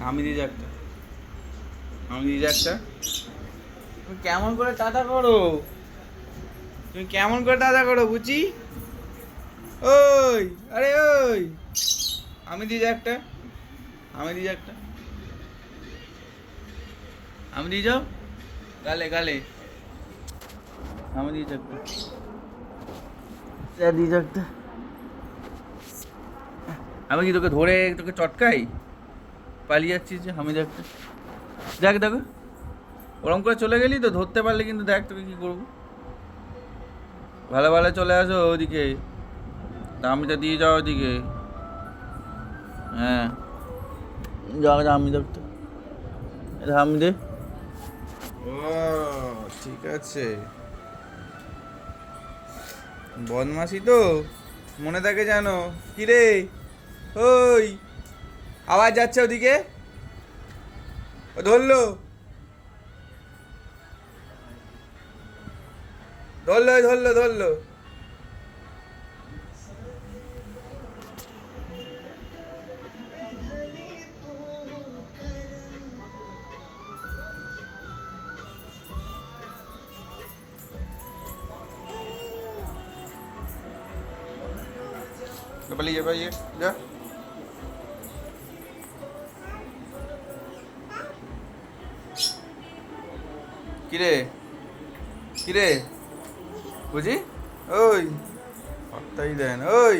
আমি দিয়ে যা একটা, আমি দিয়ে যা একটা। তুমি কেমন করে টাটা করো, তুমি কেমন করে টাটা করো বুঝি? ওই, আরে ওই, আমি দিয়ে যা একটা, আমি দিয়ে যা একটা, আমি দিয়ে যাও গালে গালে, আমি দিয়ে যা একটা, দিয়ে যা একটা। আমি কি তোকে ধরে তোকে চটকাই? পালিয়ে যাচ্ছিস যে, আমি দেখ, দেখ দেখো, ওরম করে চলে গেলি তো, ধরতে পারলে কিন্তু দেখ তোকে কি করবো। ভালো ভালো চলে আসো ওদিকে, দামিটা দিয়ে যাও ওদিকে। হ্যাঁ, যাও যা, আমি দেখতো, এটা আমি দে। ও ঠিক আছে, বদমাসি তো মনে থাকে জানো। কিরে ওই, আওয়াজ যাচ্ছে ওদিকে, ও ধরলো, ধরলো ধরলো ধরলো। পালিয়ে যা, পালিয়ে যা। কিরে, কিরে বুঝি, ওই পাত্তাই দেন ওই।